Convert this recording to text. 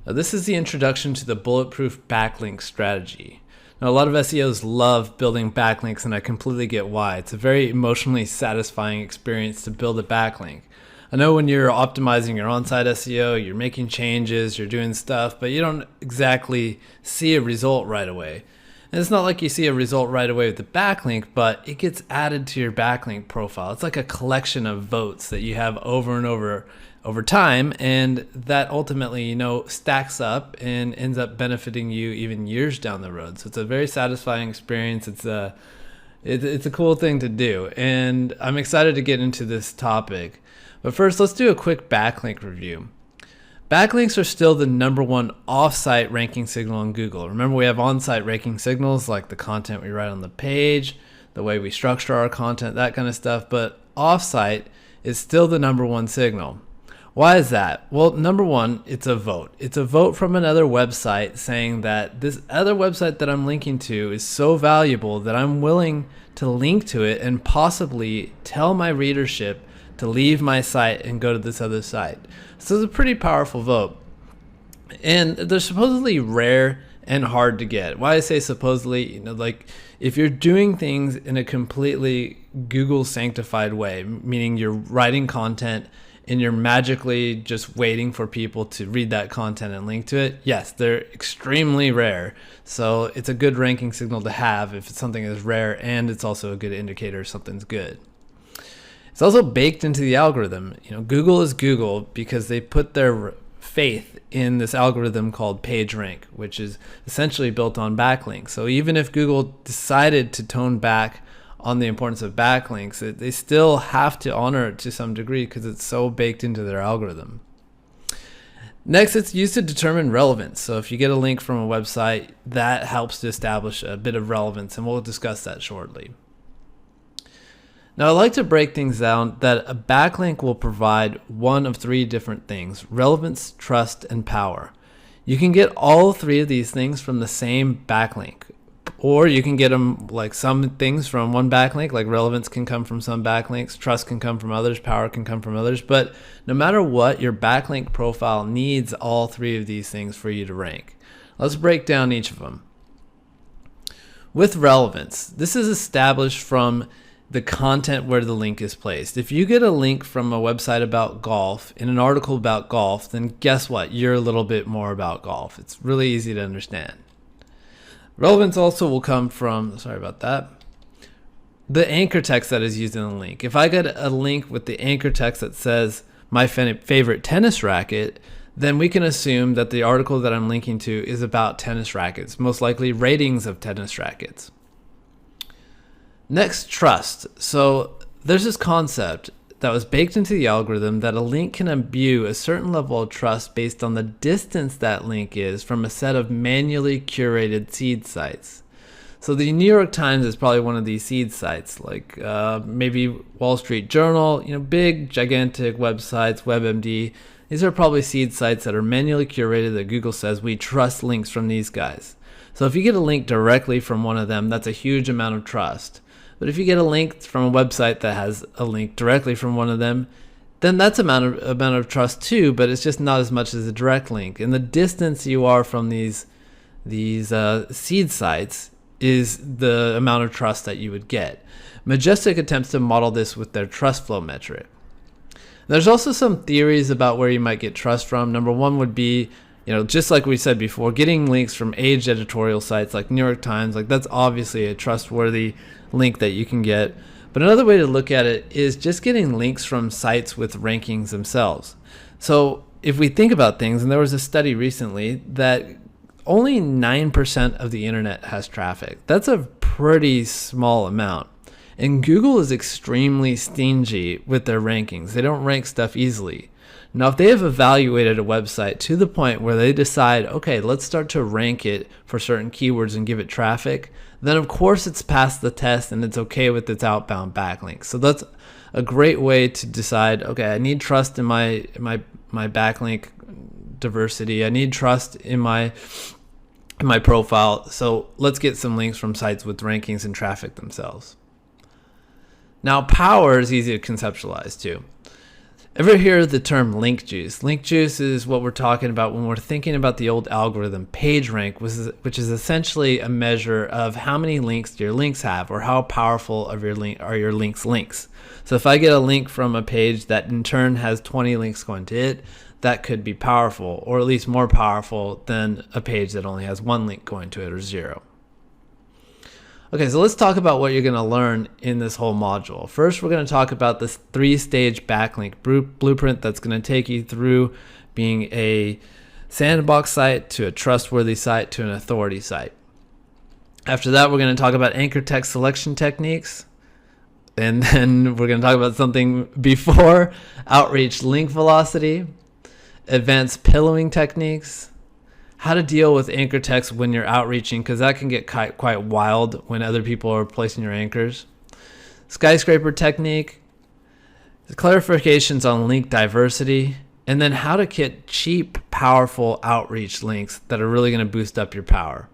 Now, this is the introduction to the bulletproof backlink strategy. Now, a lot of SEOs love building backlinks, and I completely get why. It's a very emotionally satisfying experience to build a backlink. I know when you're optimizing your on-site SEO, you're making changes, you're doing stuff, but you don't exactly see a result right away. And it's not like you see a result right away with the backlink, but it gets added to your backlink profile. It's like a collection of votes that you have over and over time, and that ultimately, stacks up and ends up benefiting you even years down the road. So it's a very satisfying experience. It's a cool thing to do, and I'm excited to get into this topic. But first, let's do a quick backlink review. Backlinks are still the #1 off-site ranking signal on Google. Remember, we have on-site ranking signals like the content we write on the page, the way we structure our content, that kind of stuff. But off-site is still the #1 signal. Why is that? Well, #1, it's a vote. It's a vote from another website saying that this other website that I'm linking to is so valuable that I'm willing to link to it and possibly tell my readership to leave my site and go to this other site. So it's a pretty powerful vote. And they're supposedly rare and hard to get. Why I say supposedly, like if you're doing things in a completely Google sanctified way, meaning you're writing content and you're magically just waiting for people to read that content and link to it, yes, they're extremely rare. So it's a good ranking signal to have if it's something is rare, and it's also a good indicator something's good. It's also baked into the algorithm. Google is Google because they put their faith in this algorithm called PageRank, which is essentially built on backlinks. So even if Google decided to tone back on the importance of backlinks, they still have to honor it to some degree because it's so baked into their algorithm. Next, it's used to determine relevance. So if you get a link from a website, that helps to establish a bit of relevance, and we'll discuss that shortly. Now, I like to break things down that a backlink will provide one of 3 different things: relevance, trust, and power. You can get all 3 of these things from the same backlink, or you can get them like some things from one backlink, like relevance can come from some backlinks, trust can come from others, power can come from others. But no matter what, your backlink profile needs all 3 of these things for you to rank. Let's break down each of them. With relevance, this is established from the content where the link is placed. If you get a link from a website about golf in an article about golf, then guess what? You're a little bit more about golf. It's really easy to understand. Relevance also will come from, the anchor text that is used in the link. If I get a link with the anchor text that says my favorite tennis racket, then we can assume that the article that I'm linking to is about tennis rackets, most likely ratings of tennis rackets. Next, trust. So there's this concept that was baked into the algorithm that a link can imbue a certain level of trust based on the distance that link is from a set of manually curated seed sites. So the New York Times is probably one of these seed sites, like maybe Wall Street Journal, big, gigantic websites, WebMD. These are probably seed sites that are manually curated that Google says we trust links from these guys. So if you get a link directly from one of them, that's a huge amount of trust. But if you get a link from a website that has a link directly from one of them, then that's amount of trust too, but it's just not as much as a direct link. And the distance you are from these seed sites is the amount of trust that you would get. Majestic attempts to model this with their trust flow metric. There's also some theories about where you might get trust from. Number 1 would be, just like we said before, getting links from age editorial sites like New York Times, like that's obviously a trustworthy link that you can get. But another way to look at it is just getting links from sites with rankings themselves. So if we think about things, and there was a study recently that only 9% of the internet has traffic. That's a pretty small amount. And Google is extremely stingy with their rankings. They don't rank stuff easily. Now, if they have evaluated a website to the point where they decide, okay, let's start to rank it for certain keywords and give it traffic, then of course it's passed the test and it's okay with its outbound backlinks. So that's a great way to decide, okay, I need trust in my backlink diversity. I need trust in my profile. So let's get some links from sites with rankings and traffic themselves. Now, power is easy to conceptualize too. Ever hear the term link juice? Link juice is what we're talking about when we're thinking about the old algorithm PageRank, which is essentially a measure of how many links your links have, or how powerful of your link are your links. So if I get a link from a page that in turn has 20 links going to it, that could be powerful, or at least more powerful than a page that only has one link going to it, or 0. Okay, so let's talk about what you're going to learn in this whole module. First, we're going to talk about this 3-stage backlink blueprint that's going to take you through being a sandbox site to a trustworthy site to an authority site. After that, we're going to talk about anchor text selection techniques. And then we're going to talk about something before outreach link velocity, advanced pillowing techniques, how to deal with anchor text when you're outreaching, because that can get quite wild when other people are placing your anchors. Skyscraper technique, clarifications on link diversity, and then how to get cheap, powerful outreach links that are really going to boost up your power.